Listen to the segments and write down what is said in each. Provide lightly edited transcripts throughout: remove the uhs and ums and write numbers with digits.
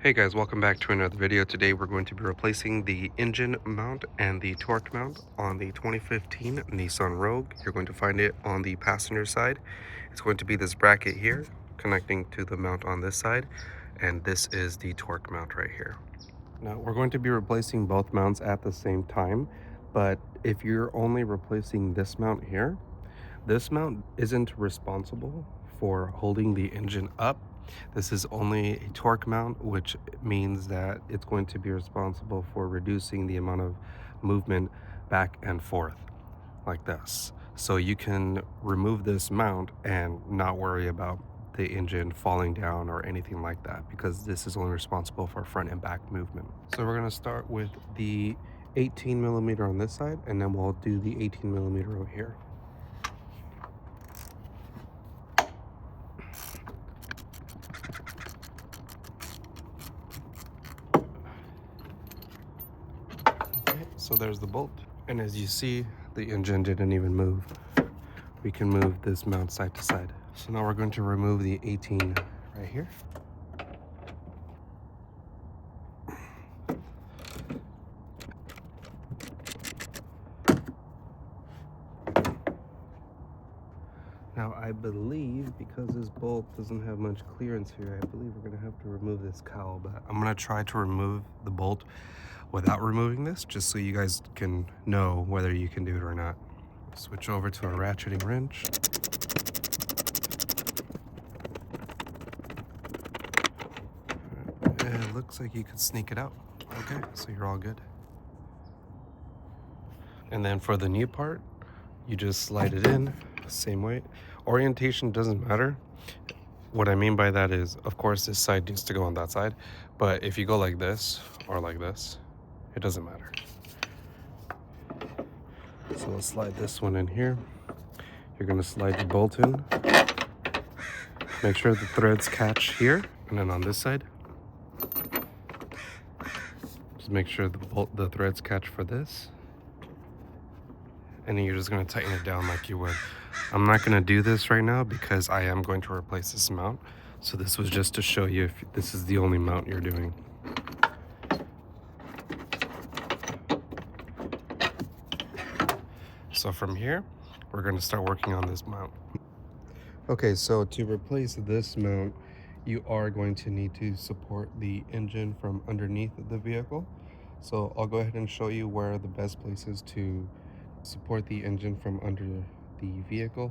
Hey guys, welcome back to another video. Today we're going to be replacing the engine mount and the torque mount on the 2015 Nissan Rogue. You're going to find it on the passenger side. It's going to be this bracket here connecting to the mount on this side, and this is the torque mount right here. Now we're going to be replacing both mounts at the same time, but if you're only replacing this mount here, this mount isn't responsible for holding the engine up. This is only a torque mount, which means that it's going to be responsible for reducing the amount of movement back and forth like this. So you can remove this mount and not worry about the engine falling down or anything like that, because this is only responsible for front and back movement. So we're going to start with the 18 millimeter on this side, and then we'll do the 18 millimeter over here. So there's the bolt, and as you see, the engine didn't even move. We can move this mount side to side. So now we're going to remove the 18 right here. Now I believe, because this bolt doesn't have much clearance here, I believe we're gonna have to remove this cowl, but I'm gonna try to remove the bolt without removing this, just so you guys can know whether you can do it or not. Switch over to a ratcheting wrench. It looks like you could sneak it out. Okay, so you're all good. And then for the new part, you just slide it in same way. Orientation doesn't matter. What I mean by that is, of course, this side needs to go on that side, but if you go like this or like this, it doesn't matter. So let's slide this one in here. You're going to slide your bolt in. Make sure the threads catch here, and then on this side, just make sure the threads catch for this. And then you're just going to tighten it down like you would. I'm not going to do this right now because I am going to replace this mount. So this was just to show you if this is the only mount you're doing. So from here, we're going to start working on this mount. Okay, so to replace this mount, you are going to need to support the engine from underneath the vehicle. So I'll go ahead and show you where the best place is to support the engine from under the vehicle,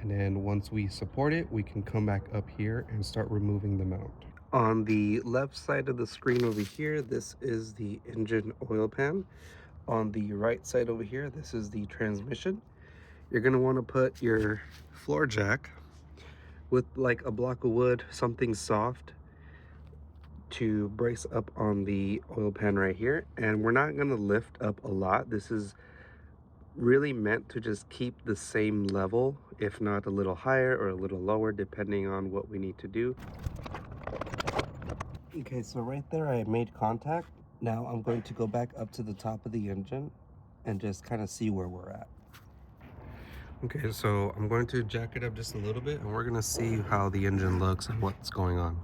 and then once we support it, we can come back up here and start removing the mount. On the left side of the screen over here, this is the engine oil pan. On the right side over here, this is the transmission. You're going to want to put your floor jack with like a block of wood, something soft, to brace up on the oil pan right here. And we're not going to lift up a lot. This is really meant to just keep the same level, if not a little higher or a little lower, depending on what we need to do. Okay, so right there I made contact. Now I'm going to go back up to the top of the engine and just kind of see where we're at. Okay, so I'm going to jack it up just a little bit, and we're going to see how the engine looks and what's going on.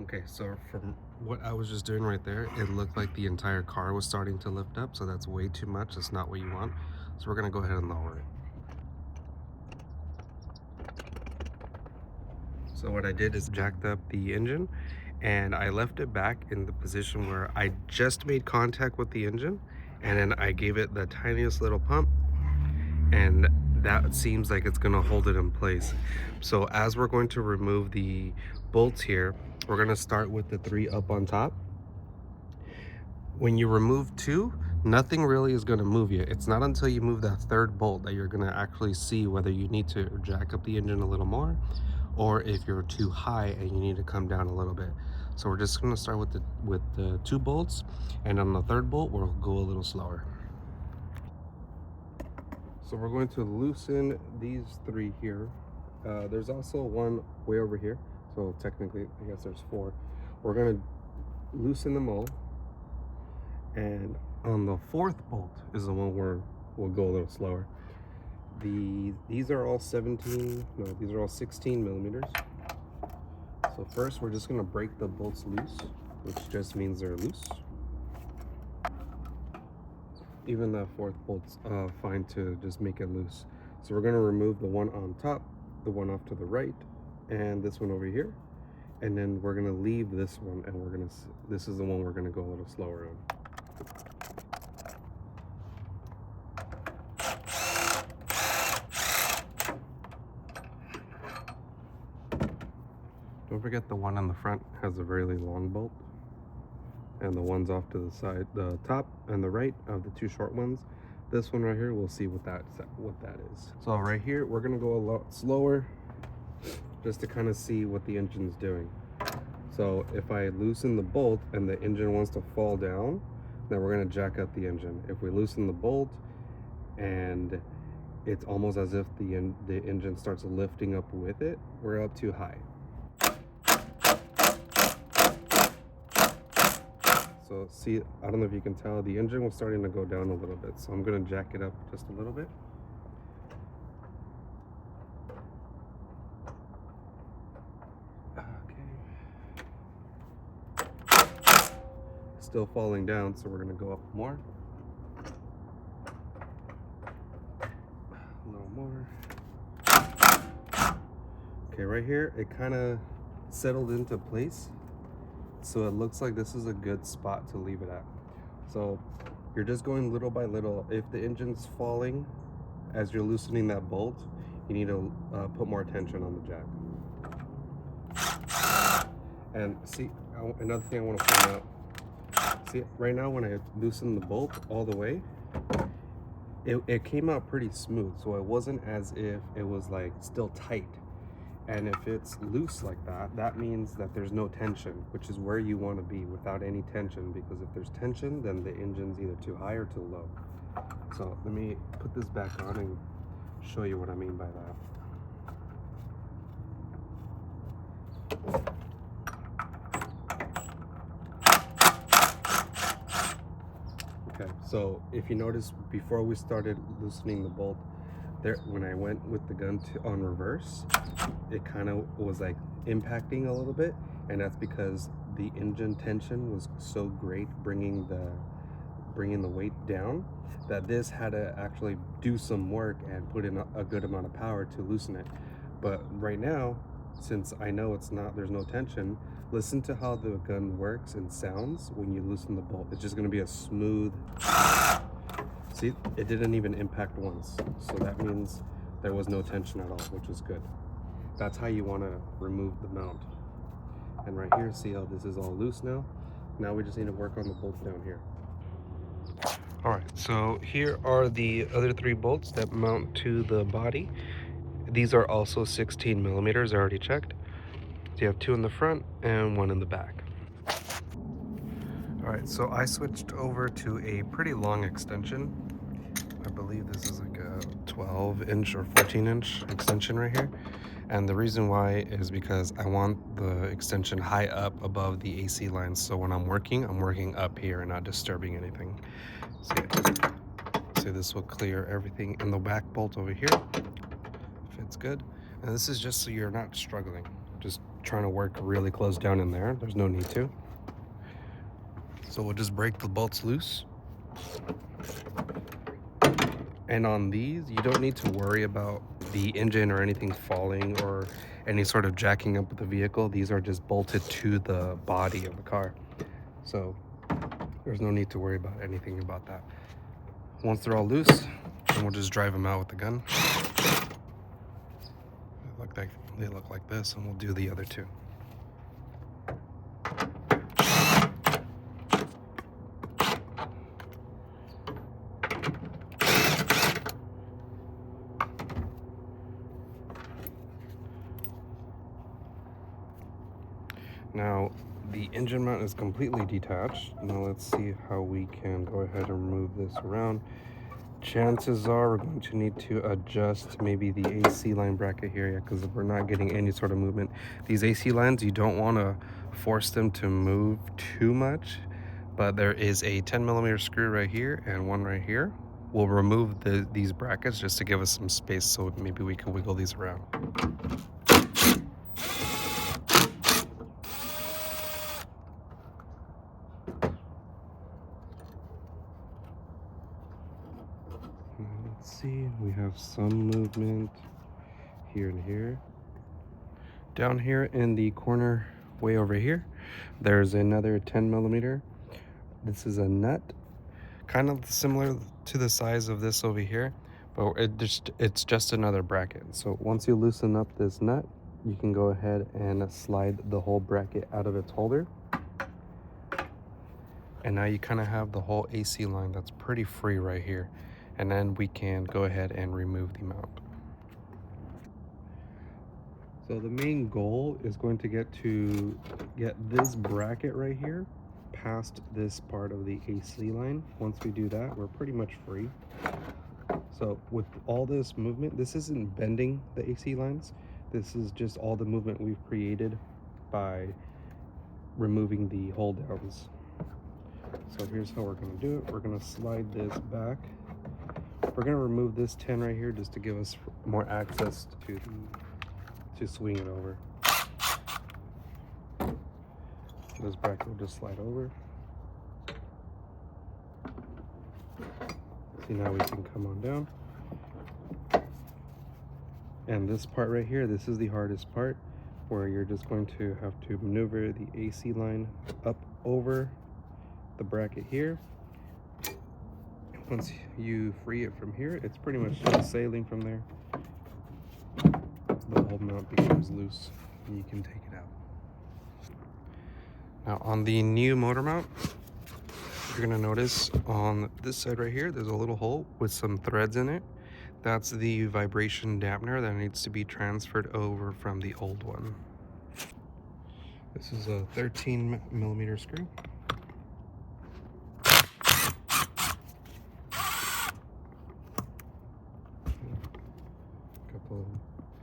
Okay, so from what I was just doing right there, it looked like the entire car was starting to lift up, so that's way too much. That's not what you want. So we're going to go ahead and lower it. So what I did is jacked up the engine, and I left it back in the position where I just made contact with the engine, and then I gave it the tiniest little pump, and that seems like it's going to hold it in place. So as we're going to remove the bolts here, we're going to start with the 3 up on top. When you remove 2, nothing really is going to move you. It's not until you move that 3rd bolt that you're going to actually see whether you need to jack up the engine a little more, or if you're too high and you need to come down a little bit. So we're just going to start with the 2 bolts, and on the 3rd bolt we'll go a little slower. So we're going to loosen these 3 here. There's also one way over here, so technically I guess there's 4. We're going to loosen them all, and on the 4th bolt is the one where we'll go a little slower. These are all 16 millimeters. So first we're just gonna break the bolts loose, which just means they're loose. Even that fourth bolt's fine to just make it loose. So we're gonna remove the one on top, the one off to the right, and this one over here. And then we're gonna leave this one, and this is the one we're gonna go a little slower on. Don't forget the one on the front has a really long bolt, and the ones off to the side, the top and the right of the two short ones. This one right here, we'll see what that is. So right here, we're gonna go a lot slower, just to kind of see what the engine's doing. So if I loosen the bolt and the engine wants to fall down, then we're gonna jack up the engine. If we loosen the bolt and it's almost as if the engine starts lifting up with it, we're up too high. So see, I don't know if you can tell, the engine was starting to go down a little bit. So I'm gonna jack it up just a little bit. Okay. Still falling down, so we're gonna go up more. A little more. Okay, right here, it kind of settled into place. So it looks like this is a good spot to leave it at. So you're just going little by little. If the engine's falling as you're loosening that bolt, you need to put more tension on the jack. And see, another thing I want to point out. See, right now when I loosen the bolt all the way, it came out pretty smooth. So it wasn't as if it was like still tight. And if it's loose like that, that means that there's no tension, which is where you want to be, without any tension, because if there's tension, then the engine's either too high or too low. So let me put this back on and show you what I mean by that. Okay, so if you notice, before we started loosening the bolt, there, when I went with the gun on reverse, it kind of was like impacting a little bit, and that's because the engine tension was so great, bringing the weight down, that this had to actually do some work and put in a good amount of power to loosen it. But right now, since I know there's no tension, listen to how the gun works and sounds when you loosen the bolt. It's just going to be a smooth. See, it didn't even impact once, so that means there was no tension at all, which is good. That's how you want to remove the mount. And right here, see how this is all loose now? Now we just need to work on the bolts down here. All right, so here are the other three bolts that mount to the body. These are also 16 millimeters, I already checked. So you have two in the front and one in the back. All right, so I switched over to a pretty long extension. I believe this is like a 12-inch or 14-inch extension right here. And the reason why is because I want the extension high up above the AC lines. So when I'm working up here and not disturbing anything. So this will clear everything in the back bolt over here. Fits good. And this is just so you're not struggling. Just trying to work really close down in there. There's no need to. So we'll just break the bolts loose. And on these, you don't need to worry about the engine or anything falling or any sort of jacking up with the vehicle. These are just bolted to the body of the car. So there's no need to worry about anything about that. Once they're all loose, then we'll just drive them out with the gun. They look like this, and we'll do the other two. Now, the engine mount is completely detached. Now let's see how we can go ahead and move this around. Chances are we're going to need to adjust maybe the AC line bracket here, because we're not getting any sort of movement. These AC lines, you don't want to force them to move too much, but there is a 10 millimeter screw right here and one right here. We'll remove these brackets just to give us some space, so maybe we can wiggle these around. see, we have some movement here and here. Down here in the corner way over here, there's another 10 millimeter. This is a nut, kind of similar to the size of this over here, but it's just another bracket. So once you loosen up this nut, you can go ahead and slide the whole bracket out of its holder. And now you kind of have the whole AC line that's pretty free right here. And then we can go ahead and remove the mount. So the main goal is going to get this bracket right here past this part of the AC line. Once we do that, we're pretty much free. So with all this movement, this isn't bending the AC lines. This is just all the movement we've created by removing the hold downs. So here's how we're going to do it. We're going to slide this back. We're going to remove this 10 right here just to give us more access to swing it over. This bracket will just slide over. See, now we can come on down. And this part right here, this is the hardest part, where you're just going to have to maneuver the AC line up over the bracket here. Once you free it from here, it's pretty much just sailing from there. The whole mount becomes loose and you can take it out. Now on the new motor mount, you're gonna notice on this side right here, there's a little hole with some threads in it. That's the vibration dampener that needs to be transferred over from the old one. This is a 13 millimeter screw. Couple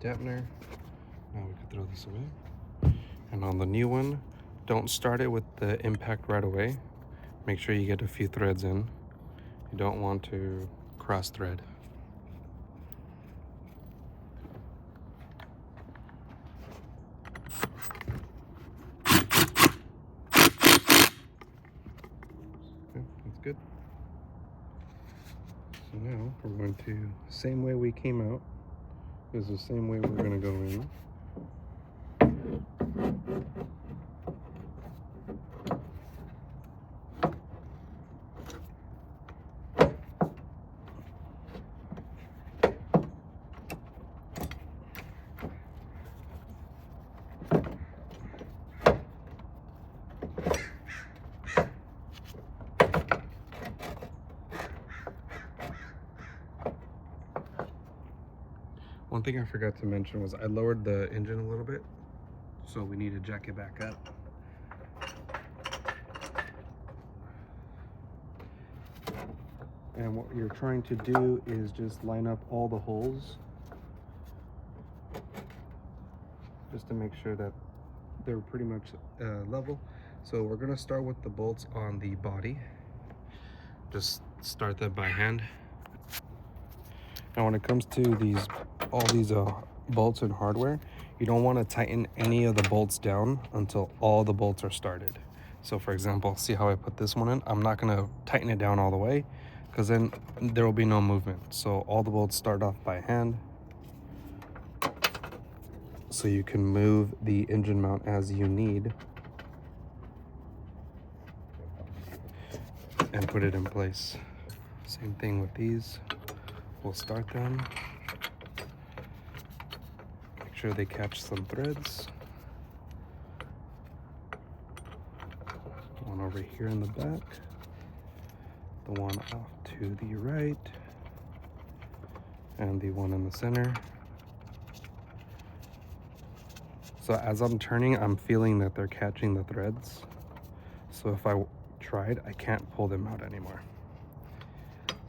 dampener. Now we can throw this away. And on the new one, don't start it with the impact right away. Make sure you get a few threads in. You don't want to cross thread. Okay, that's good. So now we're going to, same way we came out, is the same way we're going to go in. One thing I forgot to mention was I lowered the engine a little bit, so we need to jack it back up. And what you're trying to do is just line up all the holes, just to make sure that they're pretty much level. So we're going to start with the bolts on the body. Just start that by hand. Now when it comes to all these bolts and hardware, you don't want to tighten any of the bolts down until all the bolts are started. So for example, see how I put this one in? I'm not going to tighten it down all the way, because then there will be no movement. So all the bolts start off by hand, so you can move the engine mount as you need and put it in place. Same thing with these. We'll start them. Make sure they catch some threads. One over here in the back. The one off to the right. And the one in the center. So as I'm turning, I'm feeling that they're catching the threads. So if I tried, I can't pull them out anymore.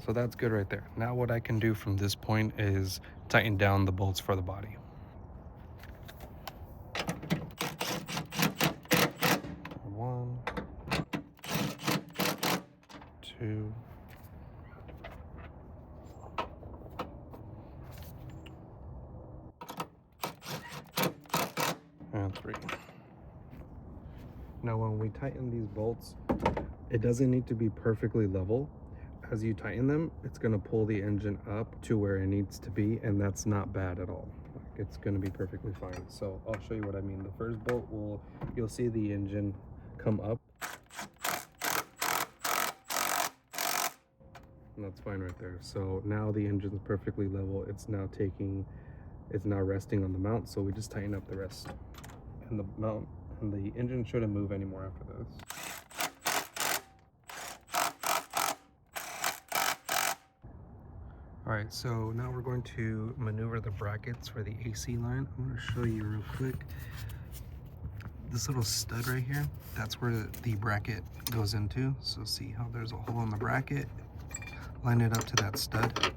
So that's good right there. Now what I can do from this point is tighten down the bolts for the body. One, two, and three. Now when we tighten these bolts, it doesn't need to be perfectly level. as you tighten them, it's going to pull the engine up to where it needs to be, and that's not bad at all. Like, it's going to be perfectly fine. So I'll show you what I mean. The first bolt you'll see the engine come up, and that's fine right there. So now the engine's perfectly level. It's now resting on the mount, so we just tighten up the rest. And the mount and the engine shouldn't move anymore after this. Alright, so now we're going to maneuver the brackets for the AC line. I'm going to show you real quick. This little stud right here, that's where the bracket goes into. So see how there's a hole in the bracket? Line it up to that stud.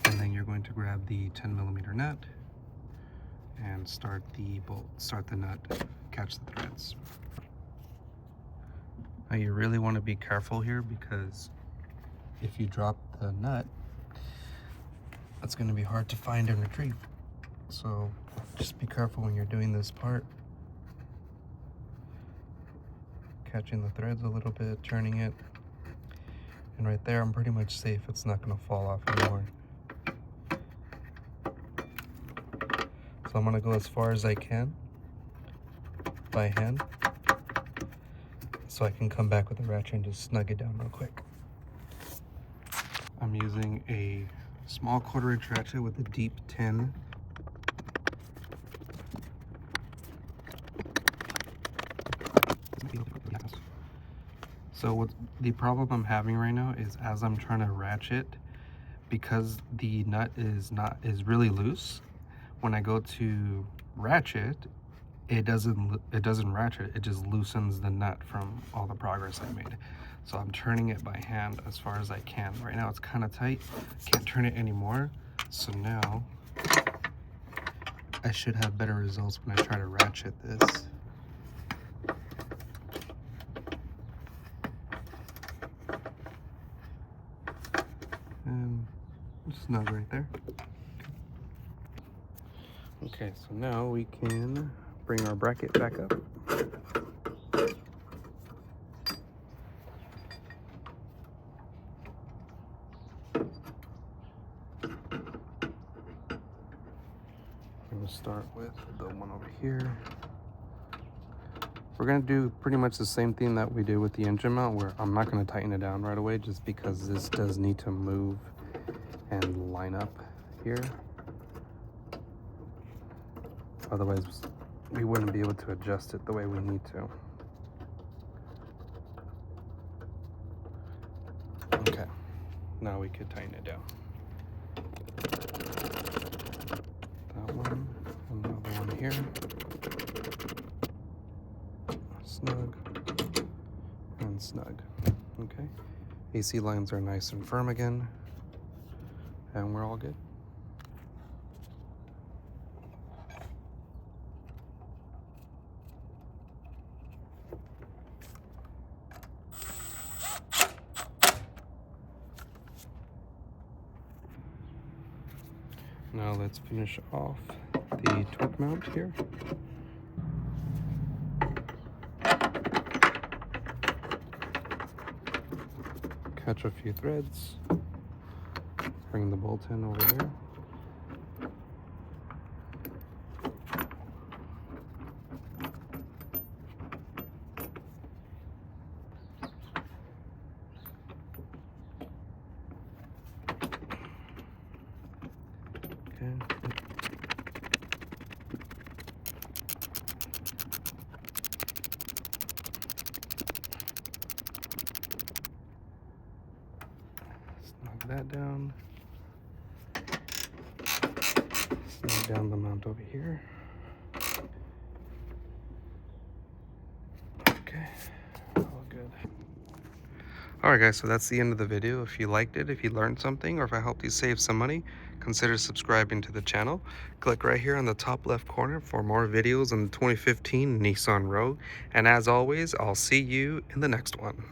And then you're going to grab the 10mm nut and start the nut, catch the threads. Now you really want to be careful here, because if you drop the nut, that's going to be hard to find and retrieve. So just be careful when you're doing this part. Catching the threads a little bit, turning it, and right there I'm pretty much safe. It's not going to fall off anymore. So I'm going to go as far as I can by hand, so I can come back with a ratchet and just snug it down real quick. I'm using a small 1/4" ratchet with a deep 10. So what the problem I'm having right now is, as I'm trying to ratchet, because the nut is really loose, when I go to ratchet, it doesn't ratchet, it just loosens the nut from all the progress I made. So I'm turning it by hand as far as I can. Right now it's kind of tight, can't turn it anymore. So now I should have better results when I try to ratchet this. And snug right there. Okay, so now we can bring our bracket back up. I'm going to start with the one over here. We're going to do pretty much the same thing that we did with the engine mount, where I'm not going to tighten it down right away, just because this does need to move and line up here. Otherwise, we wouldn't be able to adjust it the way we need to. Okay, now we could tighten it down. That one, another one here. Snug and snug. Okay, AC lines are nice and firm again, and we're all good. Now let's finish off the torque mount here. Catch a few threads, bring the bolt in over there. Okay. Snug that down. Snug down the mount over here. Okay, all good. Alright guys, so that's the end of the video. If you liked it, if you learned something, or if I helped you save some money, consider subscribing to the channel. Click right here on the top left corner for more videos on the 2015 Nissan Rogue. And as always, I'll see you in the next one.